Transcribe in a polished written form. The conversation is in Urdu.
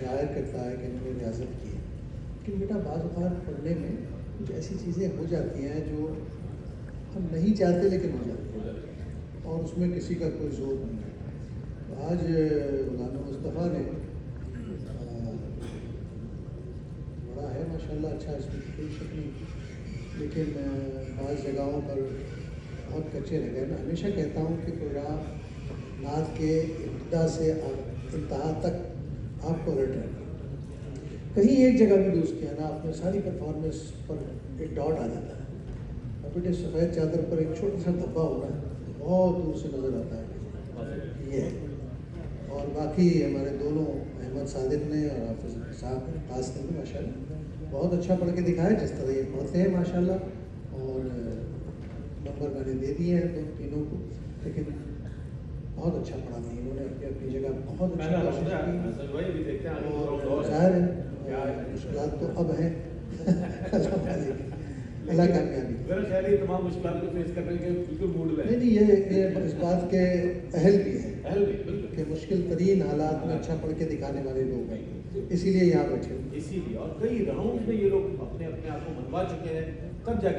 ظاہر کرتا ہے کہ انہوں نے ریاضت کی ہے، لیکن بیٹا بعض اوقات پڑھنے میں کچھ ایسی چیزیں ہو جاتی ہیں جو ہم نہیں چاہتے لیکن ہو جاتی ہیں، اور اس میں کسی کا کوئی زور نہیں ہے۔ تو آج مولانا مصطفیٰ نے بڑا ہے ماشاءاللہ، اچھا، اس میں کوئی شک نہیں، لیکن بعض جگہوں پر بہت کچے رہ گئے۔ میں ہمیشہ کہتا ہوں کہ پروگرام نعت کے ابتدا سے انتہا تک آپ کو الرٹ رہنا، کہیں ایک جگہ بھی لوز کیا نا آپ نے، ساری پرفارمنس پر ایک ڈاٹ آ جاتا ہے، اور بیٹے سفید چادر پر ایک چھوٹا سا دھبا ہونا ہے، بہت دور سے نظر آتا ہے یہ ہے۔ اور باقی ہمارے دونوں احمد صادق نے اور حافظ صاحب خاص نے بھی ماشاء اللہ بہت اچھا پڑھ کے دکھایا، جس طرح یہ پڑھتے ہیں ماشاء اللہ، اور نمبر میں نے دے دیے ہیں تینوں کو، لیکن بہت اچھا پڑھا دیا انہوں نے اپنی اپنی جگہ، بہت اچھا کوشش کی، اور ظاہر ہے مشکلات تو اب ہیں اللہ کامیابی تمام مشکلات کو فیس کرنے کے بالکل موڈ میں نہیں، یہ اس بات کے اہل بھی ہیں کہ مشکل ترین حالات میں اچھا پڑھ کے دکھانے والے لوگ ہیں، اسی لیے یہاں بیٹھے، اسی لیے، اور کئی راؤنڈ میں یہ لوگ اپنے آپ کو منوا چکے ہیں، تب جا کے